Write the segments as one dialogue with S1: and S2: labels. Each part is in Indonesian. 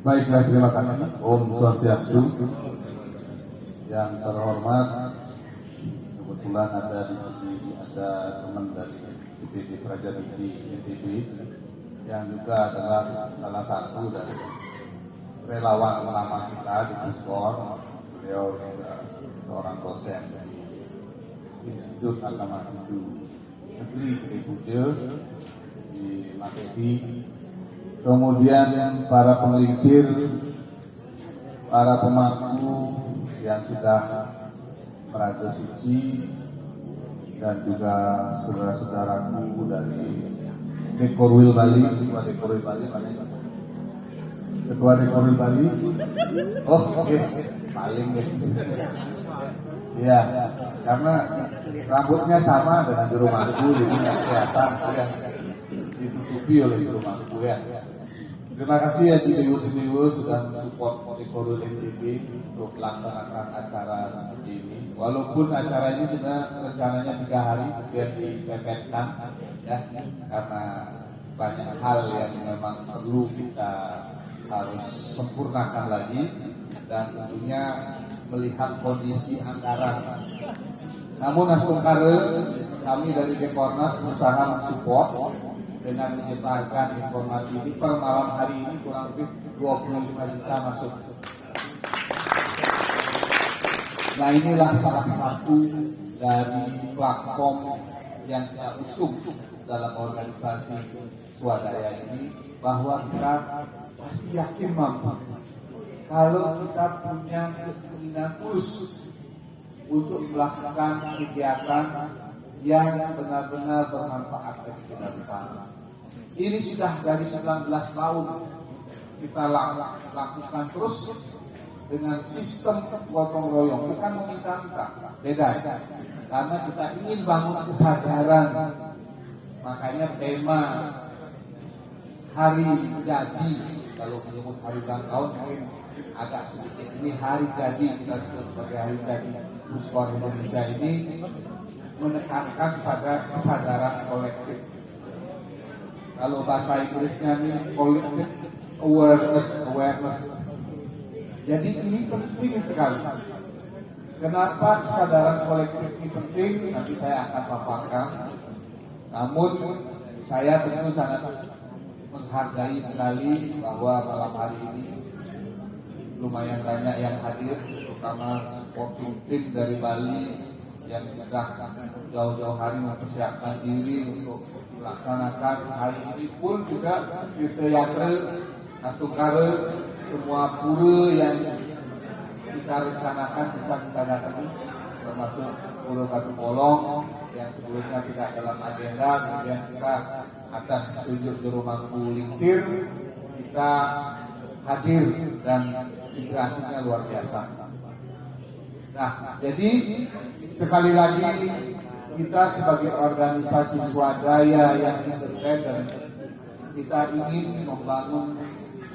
S1: Baiklah, terima kasih. Om Swastiastu. Yang terhormat, kebetulan ada di sini ada teman dari IPB Praja Negeri IPB yang juga adalah salah satu dari relawan lama kita di Puskor. Beliau juga seorang dosen di Institut Agama Hindu Negeri Gede Puja di Masjid. Kemudian para penglingsir, para pemangku yang sudah meraga suci, dan juga saudara-saudaraku dari Dekorwil Bali, Ketua Dekorwil Bali, Ketua Dekorwil Bali. Oh, oke, paling deh. Ya, karena rambutnya sama dengan di rumahku, jadi nggak kelihatan ya, ditutupi oleh di rumahku ya. Terima kasih ya Cibius sudah mensupport Dekorwil NTB untuk melaksanakan acara seperti ini. Walaupun acara ini sudah rencananya 3 hari biar dipepetkan ya, karena banyak hal yang memang perlu kita harus sempurnakan lagi, dan tentunya melihat kondisi anggaran. Namun asmungkare kami dari Dekornas berusaha mensupport dengan menyebarkan informasi ini. Per malam hari ini kurang lebih 25 juta masuk. Nah, inilah salah satu dari platform yang kita usung dalam organisasi swadaya ini, bahwa kita pasti yakin mampu kalau kita punya keinginan tulus untuk melakukan kegiatan yang benar-benar bermanfaat bagi kita bersama. Ini sudah dari 19 tahun kita lakukan terus dengan sistem gotong royong, bukan meminta-minta, beda ya. Karena kita ingin bangun kesadaran. Makanya tema hari jadi, kalau menyebut hari ulang tahun mungkin agak sedikit, ini hari jadi, kita sebut sebagai hari jadi Puskor Indonesia ini menekankan pada kesadaran kolektif. Kalau bahasa Inggrisnya ini collective awareness. Jadi ini penting sekali. Kenapa kesadaran kolektif ini penting? Nanti saya akan paparkan. Namun saya tentu sangat menghargai sekali bahwa malam hari ini lumayan banyak yang hadir, terutama supporting team dari Bali yang sudah jauh-jauh hari mempersiapkan diri untuk melaksanakan hari ini. Pun juga Tirta Yatra, Astungkara, semua pura yang kita rencanakan bisa kita datangi, termasuk Pura Batu Bolong yang sebelumnya tidak dalam agenda, kemudian kita atas petunjuk Juru Mangku Lingsir kita hadir dan integrasinya luar biasa. Nah, jadi sekali lagi kita sebagai organisasi swadaya yang independen, kita ingin membangun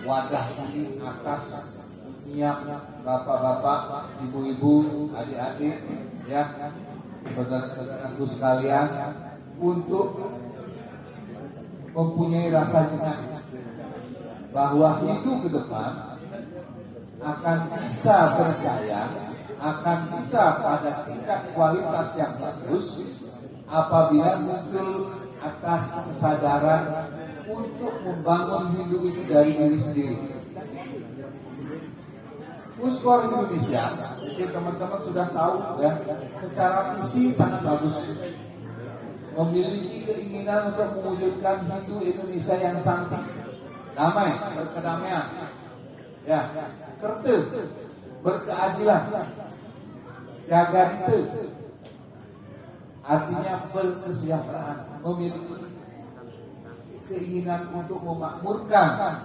S1: wadah ini atas niat bapak-bapak, ibu-ibu, adik-adik, ya, saudara-saudaraku sekalian, untuk mempunyai rasa jenah bahwa itu ke depan akan bisa berjaya, akan bisa pada tingkat kualitas yang bagus apabila muncul atas kesadaran untuk membangun Hindu itu dari diri sendiri. Puskor Indonesia, mungkin teman-teman sudah tahu ya, secara visi sangat bagus, memiliki keinginan untuk mewujudkan Hindu Indonesia yang santai, damai, berkedamaian, ya, tertib, berkeadilan, jaga itu, artinya berkesejahteraan, memiliki keinginan untuk memakmurkan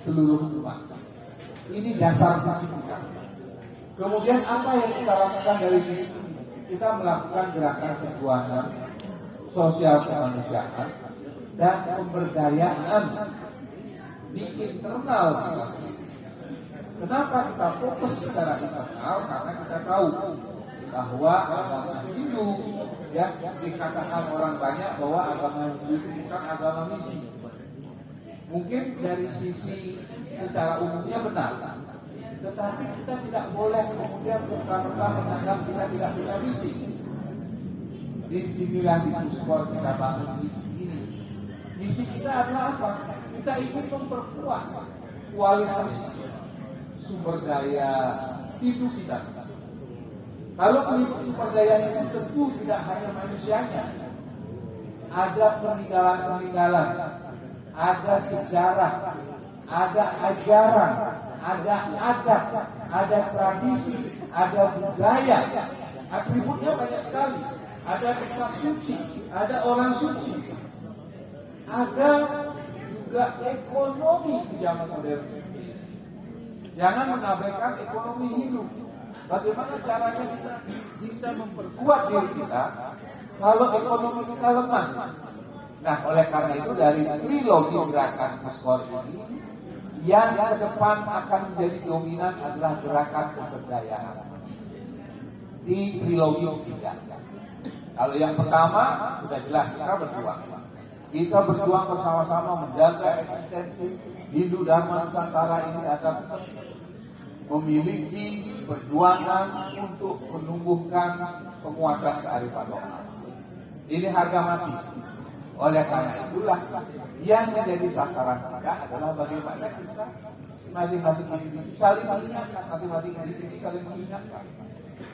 S1: seluruh umat. Ini dasar visi kita. Kemudian apa yang kita lakukan dari visi? Kita melakukan gerakan perjuangan sosial kemanusiaan dan pemberdayaan di internal kita sendiri. Kenapa kita fokus secara internal? Karena kita tahu bahwa agama Hindu, ya, dikatakan orang banyak bahwa agama Hindu itu bukan agama misi. Mungkin dari sisi secara umumnya benar. Tetapi kita tidak boleh kemudian serta-merta menganggap kita tidak punya misi. Disinilah di Puskor kita bangun misi ini. Misi kita adalah apa? Kita ingin memperkuat kualitas sumber daya hidup kita. Kalau sumber daya itu tentu tidak hanya manusianya, ada peninggalan-peninggalan, ada sejarah, ada ajaran, ada adat, ada tradisi, ada budaya, atributnya banyak sekali. Ada tempat suci, ada orang suci, ada juga ekonomi di zaman modern ini. Jangan mengabaikan ekonomi hidup. Bagaimana caranya kita bisa memperkuat diri kita kalau ekonomi kita lemah? Nah, oleh karena itu dari trilogi gerakan Puskor ini, yang ke depan akan menjadi dominan adalah gerakan pemberdayaan di trilogi ketiga. Kalau yang pertama sudah jelas kita berjuang. Kita berjuang bersama-sama menjaga eksistensi Hindu Dharma Nusantara ini agar memiliki perjuangan untuk menumbuhkan penguatan kearifan lokal. Ini harga mati. Oleh karena itulah yang menjadi sasaran kita adalah bagaimana kita masing-masing individu saling mengingatkan, masing-masing individu saling mengingatkan.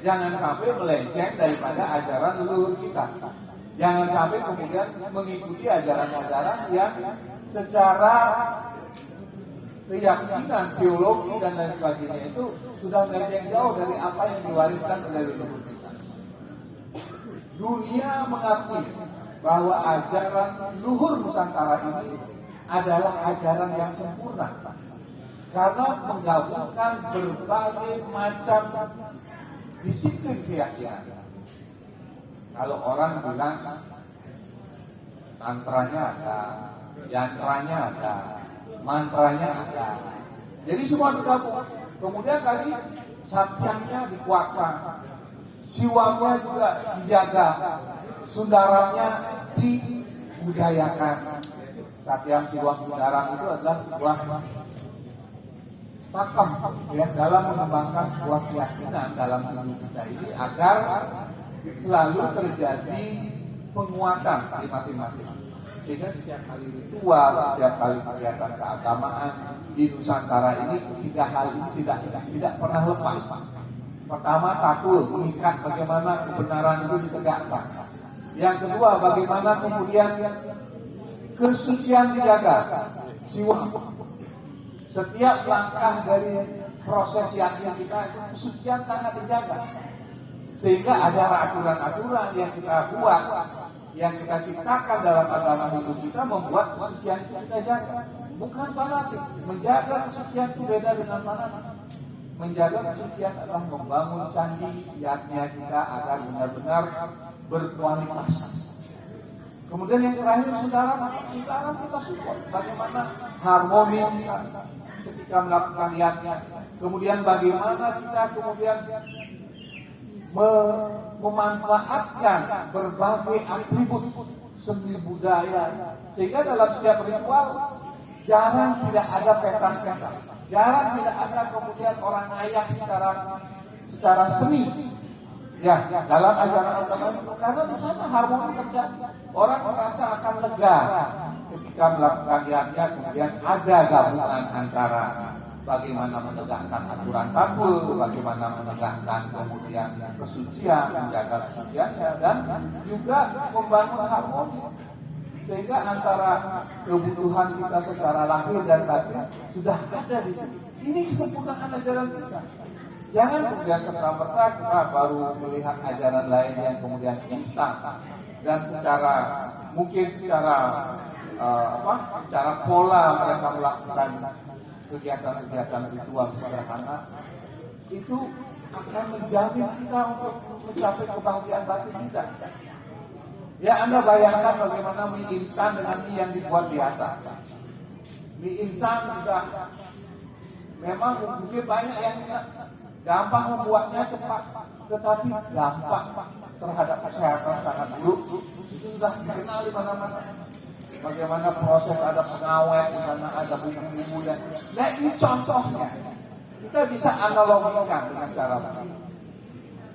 S1: Jangan sampai melenceng daripada ajaran leluhur kita. Jangan sampai kemudian mengikuti ajaran-ajaran yang secara keyakinan, teologi dan lain sebagainya itu sudah melenceng jauh dari apa yang diwariskan oleh leluhur kita. Dunia mengakui bahwa ajaran luhur Nusantara ini adalah ajaran yang sempurna karena menggabungkan berbagai macam disiplin keyakinan. Kalau orang bilang tantranya ada, yantranya ada, mantranya ada. Jadi semua tergabung. Kemudian lagi satyangnya dikuatkan, siwamnya juga dijaga, sundaramnya dibudayakan. Satyam, siwam, sundaram itu adalah sebuah pakem ya, dalam mengembangkan sebuah keyakinan dalam hidup kita ini agar selalu terjadi penguatan di masing-masing. Sehingga setiap kali ritual, setiap kali kegiatan keagamaan di Nusantara ini tiga hal ini tidak pernah lepas. Pertama, takul, mengikat bagaimana kebenaran itu ditegakkan. Yang kedua, bagaimana kemudian kesucian dijaga. Siwa. Setiap langkah dari proses yakin kita itu kesucian sangat dijaga. Sehingga ada aturan-aturan yang kita buat, yang kita ciptakan dalam agama hidup kita membuat kesucian kita jaga. Bukan fanatik. Menjaga kesucian itu beda dengan fanatik. Menjaga kesucian adalah membangun candi yatnya kita agar benar-benar berkualitas. Kemudian yang terakhir saudara kita support bagaimana harmoni ketika melakukan yatnya. Kemudian bagaimana kita memanfaatkan berbagai atribut seni budaya sehingga dalam setiap ritual jarang tidak ada pentas-pentas, jarang tidak ada kemudian orang ngayak secara seni ya dalam ajaran agama itu, karena di sana harmoni terjadi, orang merasa akan lega ketika melakukan yatnya. Kemudian ada gabungan antara bagaimana menegakkan aturan takul, bagaimana menegakkan kemudian kesucian, menjaga kesuciannya, dan juga membangun harmoni. Sehingga antara kebutuhan kita secara lahir dan batin sudah ada di sini. Ini kesempurnaan ajaran kita. Jangan kemudian serta-merta kita baru melihat ajaran lain yang kemudian instan dan secara pola mereka melakukan kegiatan-kegiatan ritual sederhana itu akan menjamin kita untuk mencapai kebahagiaan batin kita. Ya, Anda bayangkan bagaimana mie instan dengan mie yang dibuat biasa. Mie instan sudah memang mungkin banyak yang gampang membuatnya cepat, tetapi dampak terhadap kesehatan sangat buruk. Itu sudah dikenal di mana-mana. bagaimana proses ada pengawet, di sana ada bumbu-bumbu dan nah ini contohnya. Kita bisa analogikan dengan cara begini.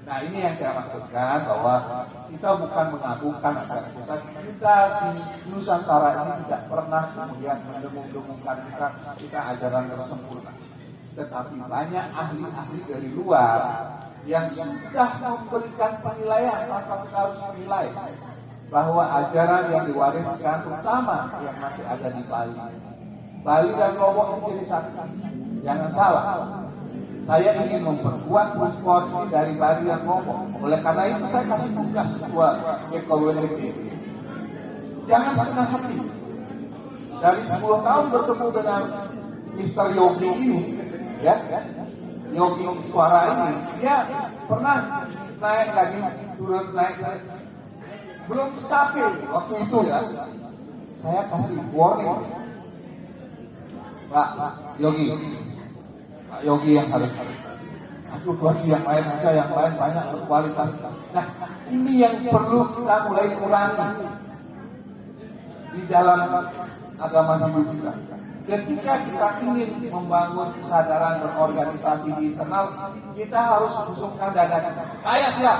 S1: Nah ini yang saya maksudkan bahwa kita bukan mengagungkan acara kita di Nusantara ini tidak pernah kemudian mendengung-dengungkan kita ajaran tersempurna. Tetapi banyak ahli-ahli dari luar yang sudah memberikan penilaian tanpa kita harus menilai bahwa ajaran yang diwariskan terutama yang masih ada di Bali dan Lombok menjadi satu. Jangan salah. Saya ingin memperkuat Puspon ini dari Bali dan Lombok. Oleh karena itu saya kasih tugas ketua BKWNB. Jangan setengah hati. Dari 10 tahun bertemu dengan Mr. Yogi ini, ya, Yogi suara ini, dia pernah naik lagi, turun naik, belum stabil waktu itu ya. Saya kasih warning, Pak Yogi. Pak Yogi yang harus aduh gaji yang lain aja, yang lain banyak berkualitas. Nah ini yang perlu kita mulai kurangi di dalam agama Hindu kita. Ketika kita ingin membangun kesadaran berorganisasi di internal, kita harus usungkan dada kita. Saya siap,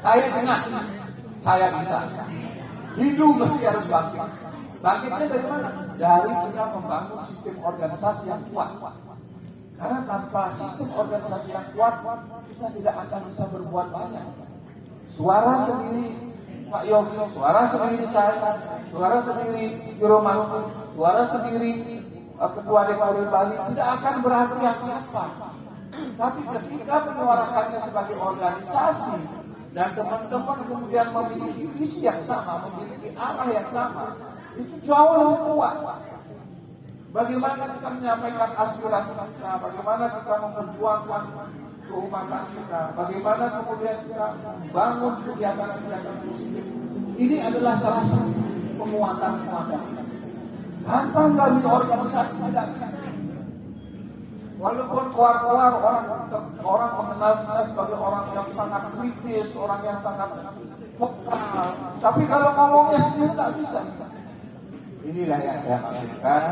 S1: saya jengah, saya bisa. Hindu mesti harus bangkit. Bangkitnya dari mana? Dari kita membangun sistem organisasi yang kuat. Karena tanpa sistem organisasi yang kuat, kita tidak akan bisa berbuat banyak. Suara sendiri Pak Yogi, suara sendiri saya, suara sendiri Juru Mahmud, suara sendiri Ketua DPR Bali tidak akan berarti apa-apa. Tapi ketika menyuarakannya sebagai organisasi dan teman-teman kemudian memiliki visi yang sama, memiliki arah yang sama, itu jauh lebih kuat. Bagaimana kita menyampaikan aspirasi kita, bagaimana kita memperjuangkan keumatan kita, bagaimana kemudian kita membangun kegiatan-kegiatan positif. Ini adalah salah satu penguatan kita. Tanpa melalui organisasi tidak bisa. Walaupun keluar-keluar orang mengenal kita sebagai orang yang sangat kritis, orang yang sangat vokal, tapi kalau ngomongnya sendiri tidak bisa. Inilah yang saya maksudkan.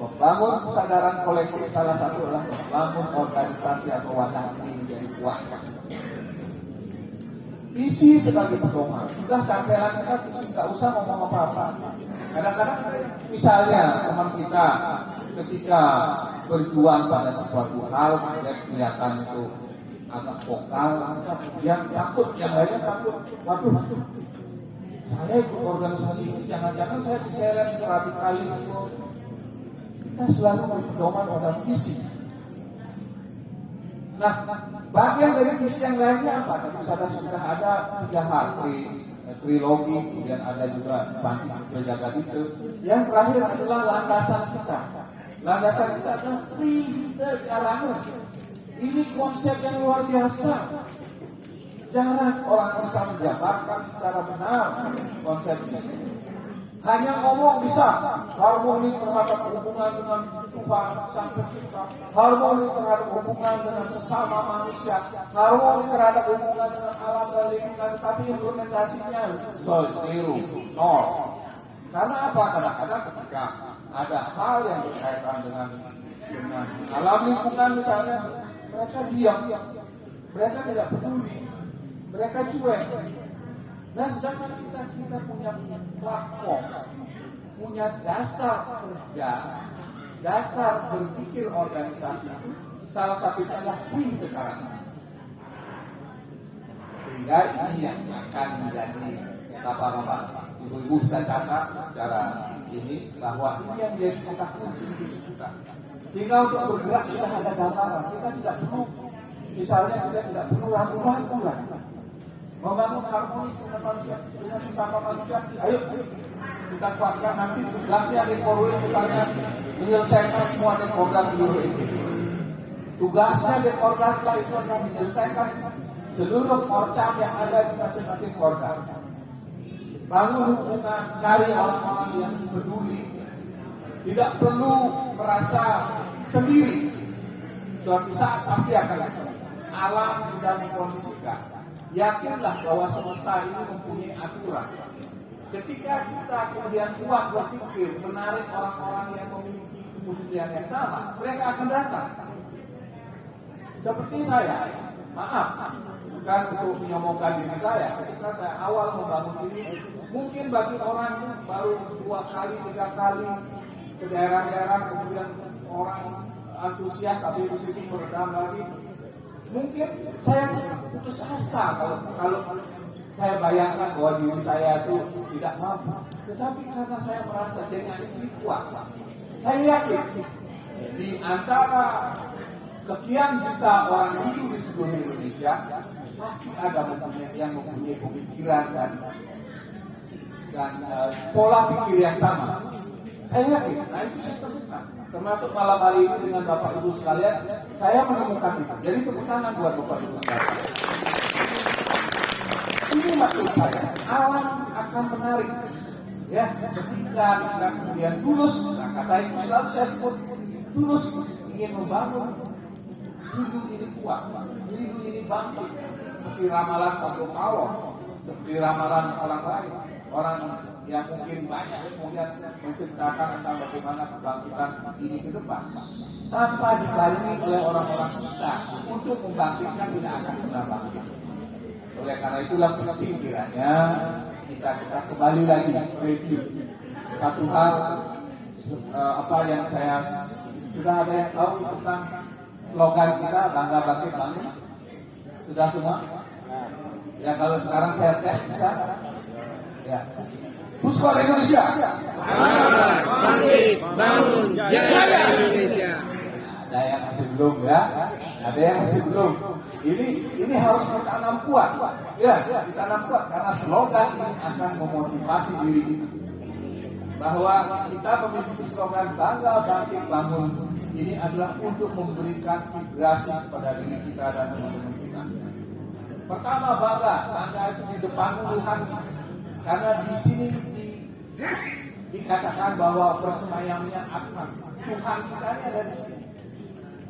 S1: Membangun kesadaran kolektif salah satu adalah membangun organisasi atau wadah ini menjadi kuat. Visi sebagai pedoman. Sudah capailah kita visi, nggak usah ngomong apa-apa. Kadang-kadang misalnya teman kita ketika berjuang pada sesuatu hal, kemudian kelihatan itu agak vokal, yang takut, yang lainnya takut. Waduh, saya ikut organisasi ini, jangan-jangan saya diseret ke radikalisme. Kita selalu berpedoman pada visi. Nah, bagian dari visi yang lainnya apa? Tadi sudah ada 3 hal, trilogi, kemudian ada juga Santi Jagat itu. Yang terakhir adalah landasan kita. Landasan kita adalah Tridegarangan. Ini konsep yang luar biasa. Jarang orang bisa menjabarkan secara benar konsep ini. Hanya ngomong bisa, harmoni terhadap hubungan dengan Tuhan Sang Pencipta, harmoni terhadap hubungan dengan sesama manusia, harmoni terhadap hubungan dengan alam dan lingkungan, tapi implementasinya zero, nol. Karena apa? Kadang-kadang ketika ada hal yang berkaitan dengan alam lingkungan misalnya, mereka diam, mereka tidak peduli, mereka cuek. Nah, sedangkan kita punya platform, punya dasar kerja, dasar berpikir organisasi itu, salah satunya adalah Tridegarangan. Sehingga ini yang akan menjadi Bapak-bapak, ibu-ibu bisa catat secara ini bahwa ini yang menjadi kata kunci di kita. Sehingga untuk bergerak sudah ada gambaran, kita tidak perlu, misalnya kita tidak perlu ragu-ragu lagi. Membangun harmonis dengan manusia, dengan sesama manusia. Ayo kita kuatkan nanti tugasnya di Korwil misalnya menyelesaikan semua dekordas seluruh itu. Tugasnya dekordas lah itu adalah menyelesaikan seluruh korcam yang ada di masing-masing korda. Bangun hubungan, cari orang-orang yang peduli. Tidak perlu merasa sendiri. Suatu saat pasti akan alam sudah mengkondisikan. Yakinlah bahwa semesta ini mempunyai aturan. Ketika kita kemudian kuat berpikir menarik orang-orang yang memiliki kepedulian yang sama, mereka akan datang. Seperti saya, maaf, bukan untuk menyombongkan diri saya. Ketika saya awal membangun ini, mungkin bagi orang baru 2 kali, 3 kali ke daerah-daerah, kemudian orang antusias, tapi di situ meredam lagi. Mungkin saya putus asa kalau saya bayangkan bahwa diri saya itu tidak mampu. Tetapi karena saya merasa jenjang ini kuat, saya yakin di antara sekian juta orang hidup di seluruh Indonesia pasti ada yang mempunyai pemikiran dan pola pikir yang sama. Saya yakin. Nah itu saya temukan. Termasuk malam hari ini dengan Bapak Ibu sekalian, saya menemukan itu. Jadi tepuk tangan buat Bapak Ibu sekalian. Ini maksud saya, alam akan menarik. Ya, ketika kita kemudian tulus, nah kata itu selalu saya sebut, tulus ingin membangun hidup ini kuat, hidup ini bangkit, seperti ramalan Satu Kawon, seperti ramalan orang lain, orang yang mungkin banyak kemudian menceritakan tentang bagaimana kebangkitan ini ke depan, tanpa dibarengi oleh orang-orang kita untuk membangkitkan tidak akan pernah bangkit. Oleh karena itulah penting kiranya kita kembali lagi review satu hal apa yang saya sudah ada yang tahu tentang slogan kita bangga bangkit bangun. Sudah semua? Ya kalau sekarang saya tes bisa? Ya. Puskor Indonesia.
S2: Bangkit, bangun, jaya Indonesia.
S1: Ada yang masih belum ya? Ada yang masih belum. Ini harus ditanam kuat. Ya, ditanam kuat karena slogan ini akan memotivasi diri kita. Bahwa kita memiliki slogan bangga bangkit bangun ini adalah untuk memberikan vibrasi kepada diri kita dan teman-teman kita. Pertama bangga itu di depan Tuhan karena di sini dikatakan bahwa persemayamnya akan Tuhan kita ini ada di sini.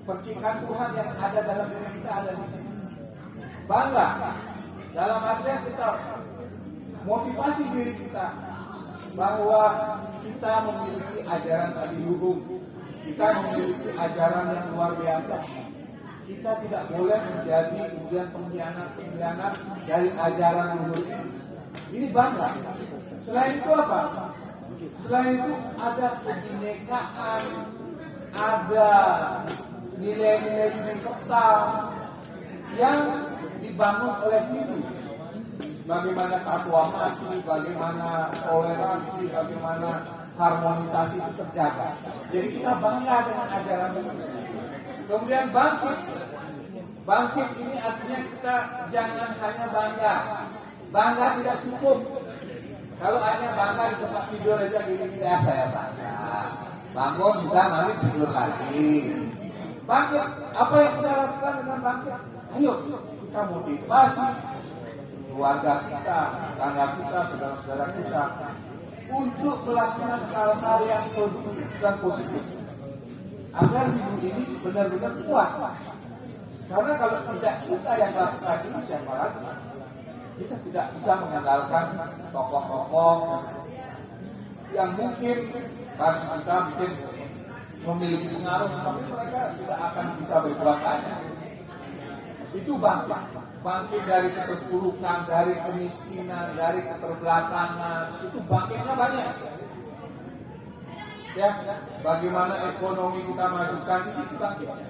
S1: Percikan Tuhan yang ada dalam diri kita ada di sini. Bangga dalam artian kita motivasi diri kita bahwa kita memiliki ajaran tadi luhur, kita memiliki ajaran yang luar biasa. Kita tidak boleh menjadi kemudian pengkhianat dari ajaran luhur ini. Ini bangga. Selain itu apa? Selain itu ada kebinekaan, ada nilai-nilai universal yang dibangun oleh hidup. Bagaimana aklamasi, bagaimana toleransi, bagaimana harmonisasi itu terjaga. Jadi kita bangga dengan ajaran ini. Kemudian bangkit. Bangkit ini artinya kita jangan hanya bangga. Bangga tidak cukup. Kalau hanya bangga di tempat tidur aja gini ya saya bangga. Bangun sudah nanti tidur lagi. Bangkit. Apa yang kita lakukan dengan bangkit? Ayo kita motivasi keluarga kita, tetangga kita, saudara-saudara kita untuk melakukan hal-hal yang produktif dan positif agar hidup ini benar-benar kuat. Karena kalau tidak kita yang lakukan ini siapa lagi? Kita tidak bisa mengandalkan tokoh-tokoh yang mungkin bagi kita mungkin memiliki pengaruh, tapi mereka tidak akan bisa berbuat banyak. Itu bangkit dari keterpurukan, dari kemiskinan, dari keterbelakangan, itu bangkitnya banyak. Ya, bagaimana ekonomi kita majukan di situ bangkitnya.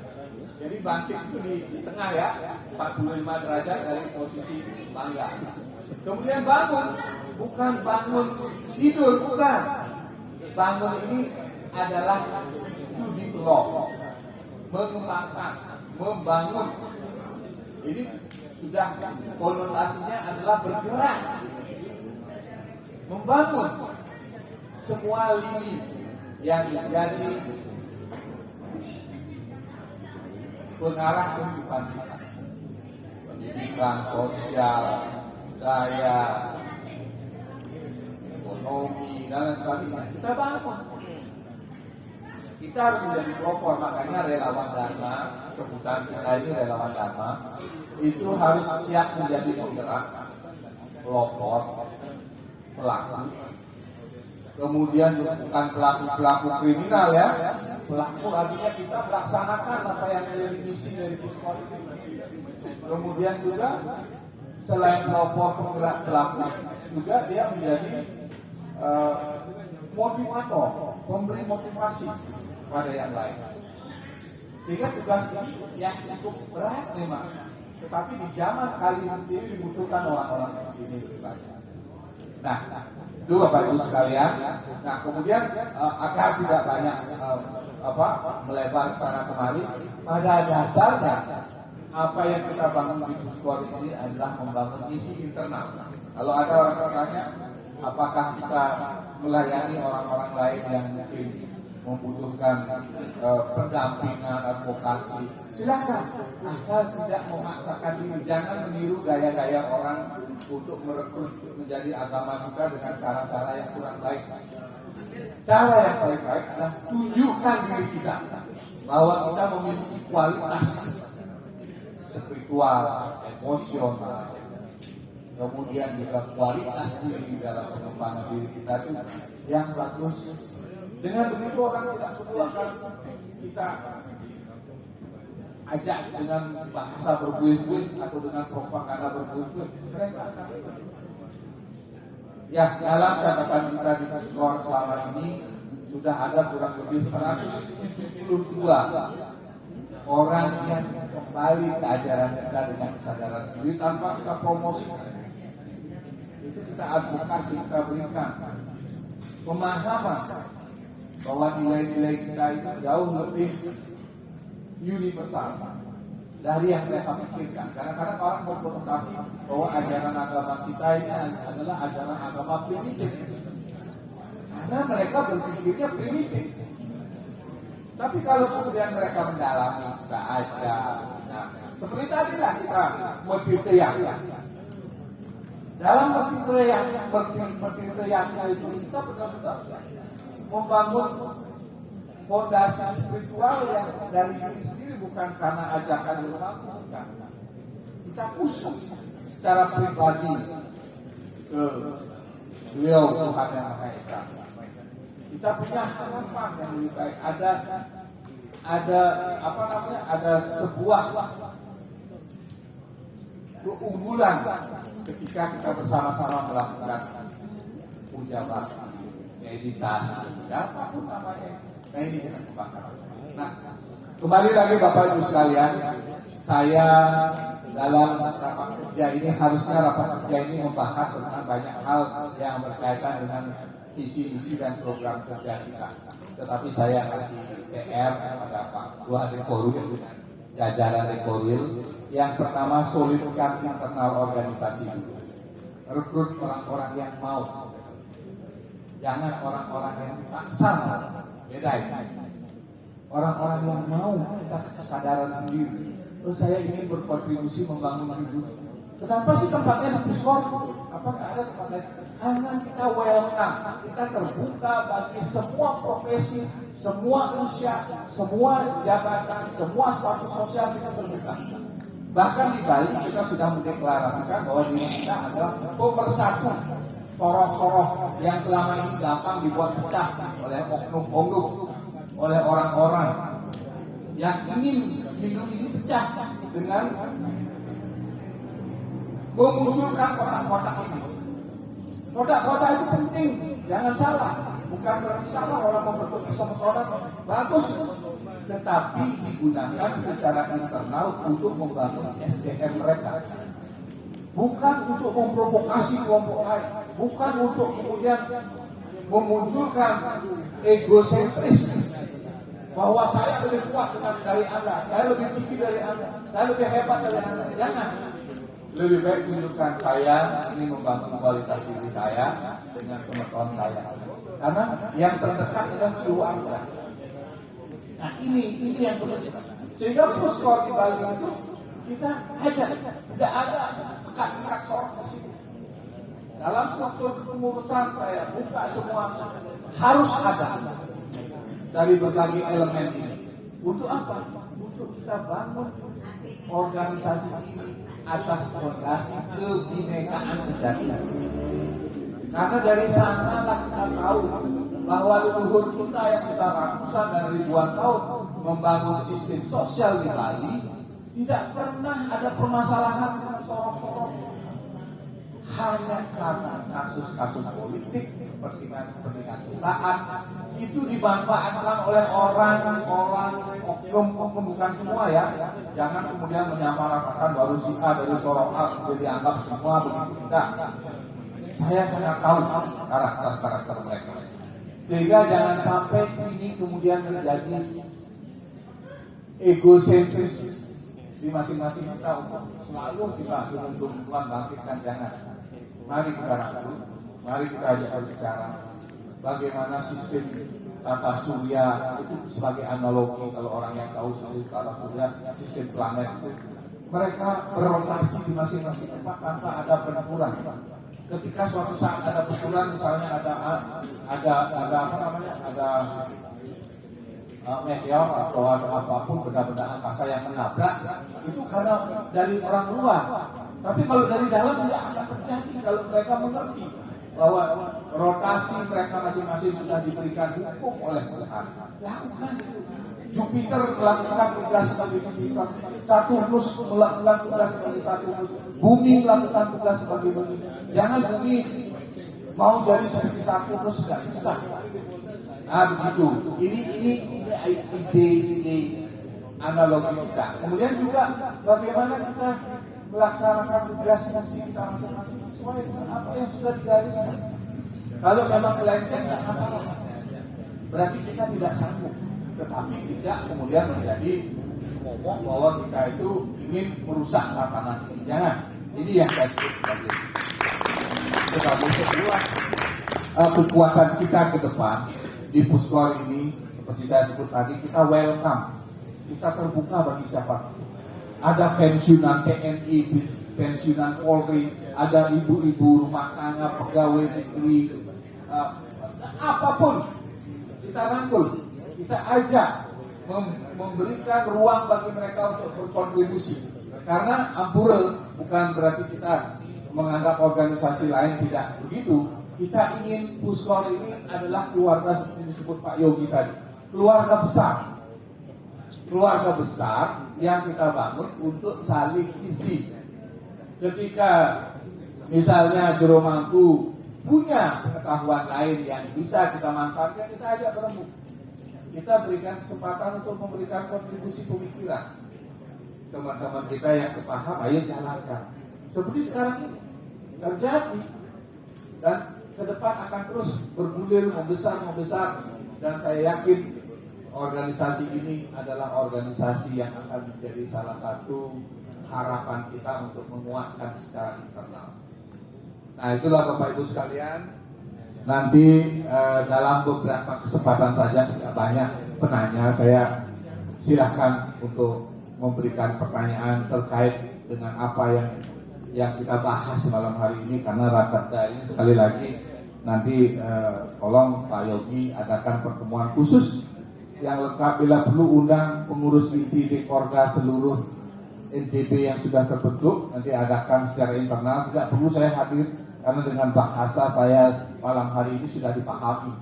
S1: Jadi bangkit itu di tengah ya, 45 derajat dari posisi bangga. Kemudian bangun, bukan bangun tidur, bukan. Bangun ini adalah to develop, mengembangkan, membangun. Ini sudah konotasinya adalah bergerak, membangun semua lini yang menjadi pengarah kehidupan kita, pendidikan, sosial, budaya, ekonomi dan lain sebagainya. Kita bangun. Kita harus menjadi pelopor, makanya relawan Dharma, sebutan kita ini relawan Dharma, itu harus siap menjadi penggerak, pelopor, pelaku. Kemudian bukan pelaku kriminal ya. Pelaku artinya kita melaksanakan apa yang menjadi misi dari Puskor ini. Kemudian juga selain pelopor penggerak pelaku, juga dia menjadi motivator, memberi motivasi pada yang lain. Sehingga tugas ini yang cukup berat memang. Tetapi di zaman kali sendiri dibutuhkan orang-orang seperti ini lebih banyak. Nah, itu Bapak Ibu sekalian. Nah, kemudian agar tidak banyak melebar sana kemari, pada dasarnya apa yang kita bangun di Puskor ini adalah membangun misi internal. Kalau ada orang bertanya, apakah kita melayani orang-orang lain yang mungkin membutuhkan pendampingan, advokasi, silakan, asal tidak memaksakan diri. Jangan meniru gaya-gaya orang untuk merekrut menjadi agama kita dengan cara-cara yang kurang baik. Cara yang paling baik adalah tunjukkan diri kita bahwa kita memiliki kualitas spiritual, emosional, kemudian juga kualitas diri dalam pengembangan diri kita itu yang bagus. Dengan begitu orang tidak perlu akan kita ajak dengan bahasa berbuih-buih atau dengan propaganda berbuih-buih. Mereka akan ya, dalam catatan kita di Puskor selama ini sudah ada kurang lebih 172 orang yang kembali ke ajaran kita dengan kesadaran sendiri tanpa kita promosi. Itu kita advokasi, kita berikan pemahaman bahwa nilai-nilai kita itu jauh lebih universal dari yang mereka pikirkan. Kadang-kadang orang berprovokasi bahwa ajaran agama kita ini adalah ajaran agama primitif, karena mereka berpikirnya primitif. Tapi kalau kemudian mereka mendalami, kita ajar, nah, seperti tadi lah kita berteriak. Dalam berteriak itu kita benar-benar membangun fondasi spiritual yang dari diri sendiri, bukan karena ajakan ilmu, bukan. Kita khusus secara pribadi ke beliau Tuhan yang Maha Esa. Kita punya harapan yang lebih baik. Ada sebuah keunggulan ketika kita bersama-sama melakukan ujaban, meditasi, dan apapun namanya. Nah, ini dengan kebakaran. Nah, kembali lagi Bapak Ibu sekalian, saya dalam rapat kerja ini, harusnya rapat kerja ini membahas tentang banyak hal yang berkaitan dengan visi-misi dan program kerja kita. Tetapi saya kasih PR pada Pak Dua Rekorwil dengan jajaran Rekorwil. Yang pertama, solidkan internal organisasi itu. Rekrut orang-orang yang mau, jangan orang-orang yang dipaksa. Beda ini. Orang-orang yang mau atas kesadaran sendiri. Oh, saya ingin berkontribusi membangun hidup. Kenapa sih tempatnya di Puskor? Apa nggak ada tempat lain? Karena kita welcome, kita terbuka bagi semua profesi, semua usia, semua jabatan, semua status sosial kita terbuka. Bahkan di Bali kita sudah mendeklarasikan bahwa diri kita adalah pemersatu sorok-sorok yang selama ini gampang dibuat pecah oleh oknum-oknum, oleh orang-orang yang ingin Hindu ini pecah dengan memunculkan kotak-kotak ini. Kotak-kotak itu penting, jangan salah. Bukan berarti salah orang membentuk bersama saudara, bagus. Tetapi digunakan secara internal untuk membangun SDM mereka. Bukan untuk memprovokasi kelompok lain, bukan untuk kemudian memunculkan egosentris bahwa saya lebih kuat dari Anda, saya lebih tinggi dari Anda, saya lebih hebat dari Anda. Jangan. Lebih baik tunjukkan saya ini membangun kualitas diri saya dengan teman-teman saya. Karena yang terdekat adalah keluarga. Nah ini yang perlu kita. Sehingga Puskor di Bali itu kita aja tidak ada sekat-sekat sorot di sini. Dalam struktur kepengurusan saya buka semua, harus ada dari berbagai elemen ini. Untuk apa? Untuk kita bangun organisasi ini atas fondasi kebinekaan sejati. Karena dari sana lah kita tahu bahwa leluhur kita yang sudah ratusan dan ribuan tahun membangun sistem sosial di Bali tidak pernah ada permasalahan dengan sorong-sorong. Hanya karena kasus-kasus politik, kepentingan sesaat itu dimanfaatkan oleh orang-orang oknum, bukan semua ya. Jangan kemudian menyamaratakan baru si A dari Sorong A jadi dianggap semua begitu. Tidak. Saya sangat tahu karakter mereka. Sehingga jangan sampai ini kemudian menjadi egosentris di masing-masing kita untuk selalu kita dengan Tuhan bangkitkan. Jangan. Mari kita rangkul, mari kita ajak bicara bagaimana sistem tata surya itu sebagai analogi. Kalau orang yang tahu sistem tata surya, sistem planet itu mereka berotasi di masing-masing tempat tanpa ada penurunan. Ketika suatu saat ada penurunan, misalnya ada meteor atau apapun benda-benda angkasa yang menabrak, itu karena dari orang luar. Tapi kalau dari dalam tidak akan terjadi kalau mereka mengerti bahwa rotasi mereka masing-masing sudah diberikan hukum oleh Tuhan. Lakukan itu. Jupiter melakukan tugas sebagai Jupiter, Saturnus melakukan tugas sebagai Saturnus, Bumi melakukan tugas sebagai Bumi. Jangan Bumi mau jadi seperti Saturnus, nggak bisa. Begitu. Ini ide analogi kita. Kemudian juga bagaimana kita melaksanakan tugas fungsi kita masing-masing sesuai dengan apa yang sudah digariskan. Kalau memang melenceng tidak masalah. Berarti kita tidak sanggup. Tetapi tidak kemudian menjadi ngomong bahwa kita itu ingin merusak tatanan ini. Jangan. Ini yang saya sebut sebagai sebuah kekuatan kita ke depan. Di Puskor ini, seperti saya sebut tadi, kita welcome, kita terbuka bagi siapa. Ada pensiunan TNI, pensiunan Polri, ada ibu-ibu rumah tangga, pegawai negeri, apapun kita rangkul, kita ajak memberikan ruang bagi mereka untuk berkontribusi. Karena ampurel bukan berarti kita menganggap organisasi lain tidak begitu. Kita ingin Puskor ini adalah keluarga seperti disebut Pak Yogi tadi. Keluarga besar yang kita bangun untuk saling isi. Ketika misalnya Jero Mangku punya pengetahuan lain yang bisa kita manfaatkan, kita ajak berembuk. Kita berikan kesempatan untuk memberikan kontribusi pemikiran. Teman-teman kita yang sepaham, ayo jalankan. Seperti sekarang ini terjadi. Dan ke depan akan terus bergulir, membesar, dan saya yakin organisasi ini adalah organisasi yang akan menjadi salah satu harapan kita untuk menguatkan secara internal. Nah, itulah Bapak Ibu sekalian. Nanti dalam beberapa kesempatan saja, tidak banyak penanya, saya silahkan untuk memberikan pertanyaan terkait dengan apa yang kita bahas malam hari ini. Karena Rakerda ini sekali lagi nanti tolong Pak Yogi adakan pertemuan khusus yang lengkap, bila perlu undang pengurus inti di Korda seluruh NTB yang sudah terbentuk, nanti adakan secara internal. Tidak perlu saya hadir karena dengan bahasa saya malam hari ini sudah dipahami.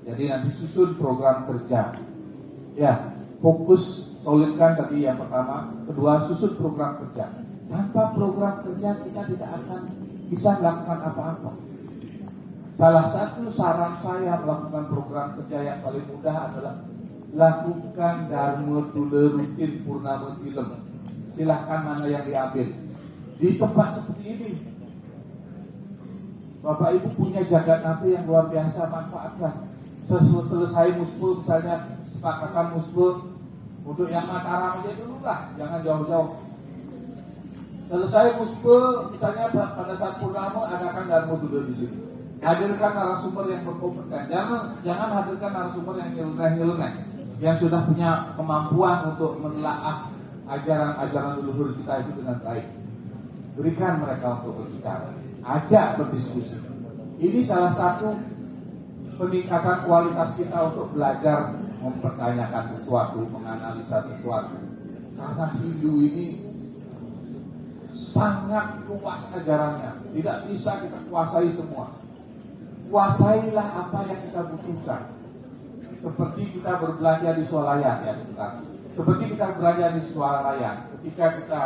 S1: Jadi nanti susun program kerja. Ya, fokus solidkan tadi yang pertama, kedua susun program kerja. Tanpa program kerja kita tidak akan bisa melakukan apa-apa. Salah satu saran saya melakukan program kerja yang paling mudah adalah lakukan Dharma Dula rutin Purnama Tilem. Silahkan mana yang diambil. Di tempat seperti ini, Bapak Ibu punya jagat nabi yang luar biasa, manfaatkan. Selesai muspul, misalnya sepakatan muspul untuk yang Mataram aja dulu lah, jangan jauh-jauh. Selesai muspul, misalnya pada saat purnama adakan Dharma Dula di sini. Hadirkan narasumber yang berkompeten. Jangan hadirkan narasumber yang nyeleneh-nyeleneh, yang sudah punya kemampuan untuk menelaah ajaran-ajaran leluhur kita itu dengan baik. Berikan mereka untuk berbicara, ajak berdiskusi. Ini salah satu peningkatan kualitas kita untuk belajar mempertanyakan sesuatu, menganalisa sesuatu. Karena Hindu ini sangat luas ajarannya, tidak bisa kita kuasai semua. kuasailah apa yang kita butuhkan. Seperti kita berbelanja di swalayan ya sebentar. Seperti kita berbelanja di swalayan, ketika kita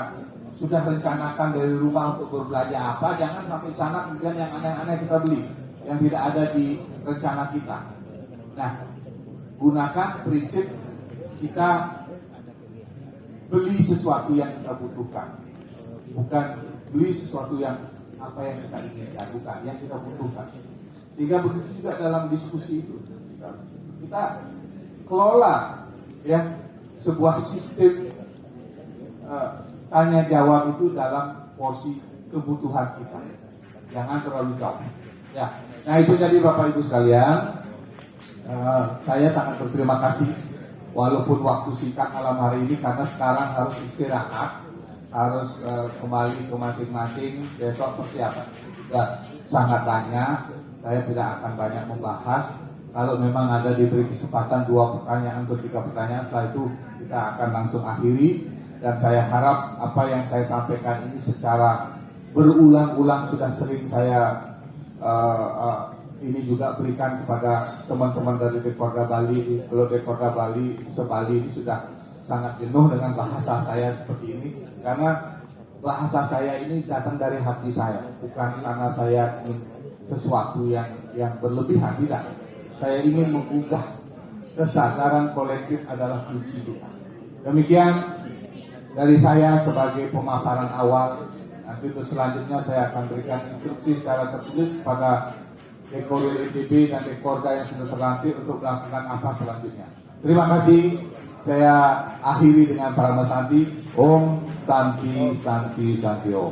S1: sudah rencanakan dari rumah untuk berbelanja apa, jangan sampai sana kemudian yang aneh-aneh kita beli, yang tidak ada di rencana kita. Nah, gunakan prinsip kita beli sesuatu yang kita butuhkan, bukan beli sesuatu yang apa yang kita inginkan, bukan yang kita butuhkan. Sehingga begitu juga dalam diskusi itu kita kelola ya sebuah sistem tanya jawab itu dalam porsi kebutuhan kita, jangan terlalu jauh. Ya, nah itu jadi Bapak Ibu sekalian, saya sangat berterima kasih walaupun waktu singkat malam hari ini karena sekarang harus istirahat, harus kembali ke masing-masing, besok persiapan juga sangat banyak. Saya tidak akan banyak membahas. Kalau memang ada diberi kesempatan 2 pertanyaan atau 3 pertanyaan, setelah itu kita akan langsung akhiri. Dan saya harap apa yang saya sampaikan ini secara berulang-ulang sudah sering saya ini juga berikan kepada teman-teman dari Dekorda Bali. Kalau Dekorda Bali sebali ini sudah sangat jenuh dengan bahasa saya seperti ini, karena bahasa saya ini datang dari hati saya, bukan karena saya ingin sesuatu yang berlebihan, tidak. Saya ingin menggugah kesadaran kolektif adalah kunci kita. Demikian dari saya sebagai pemaparan awal. Nanti untuk selanjutnya saya akan berikan instruksi secara tertulis kepada Dekorda ITB dan Dekorda yang sudah terlantik untuk melakukan apa selanjutnya. Terima kasih. Saya akhiri dengan Parama Santi. Om Santi Santi Santi Om.